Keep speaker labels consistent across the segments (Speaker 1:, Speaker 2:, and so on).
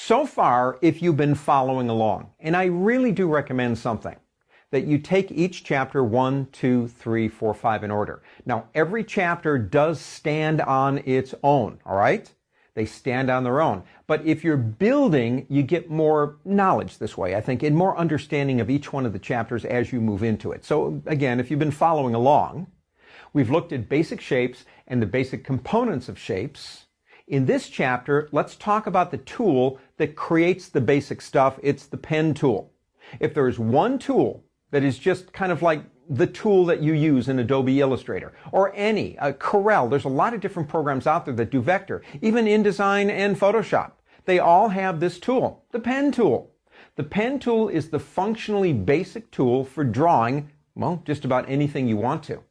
Speaker 1: So far, if you've been following along, and I really do recommend something, that you take each chapter 1, 2, 3, 4, 5 in order. Now, every chapter does stand on its own, all right? They stand on their own. But if you're building, you get more knowledge this way, I think, and more understanding of each one of the chapters as you move into it. So again, if you've been following along, we've looked at basic shapes and the basic components of shapes. In this chapter, let's talk about the tool that creates the basic stuff. It's the pen tool. If there's one tool that is just kind of like the tool that you use in Adobe Illustrator or any, Corel, there's a lot of different programs out there that do vector, even InDesign and Photoshop. They all have this tool, the pen tool. The pen tool is the functionally basic tool for drawing, well, just about anything you want to.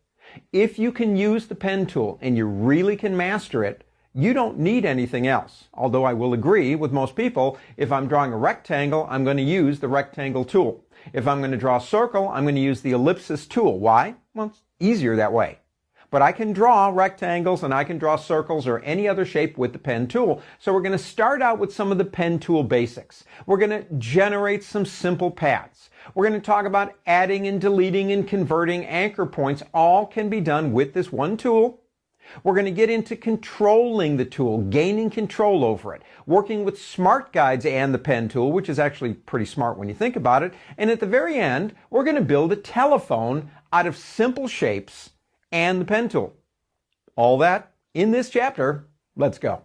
Speaker 1: If you can use the pen tool and you really can master it, you don't need anything else. Although I will agree with most people, if I'm drawing a rectangle, I'm going to use the rectangle tool. If I'm going to draw a circle, I'm going to use the ellipsis tool. Why? Well, it's easier that way. But I can draw rectangles and I can draw circles or any other shape with the pen tool. So we're going to start out with some of the pen tool basics. We're going to generate some simple paths. We're going to talk about adding and deleting and converting anchor points. All can be done with this one tool. We're going to get into controlling the tool, gaining control over it, working with smart guides and the pen tool, which is actually pretty smart when you think about it. And at the very end, we're going to build a telephone out of simple shapes and the pen tool. All that in this chapter. Let's go.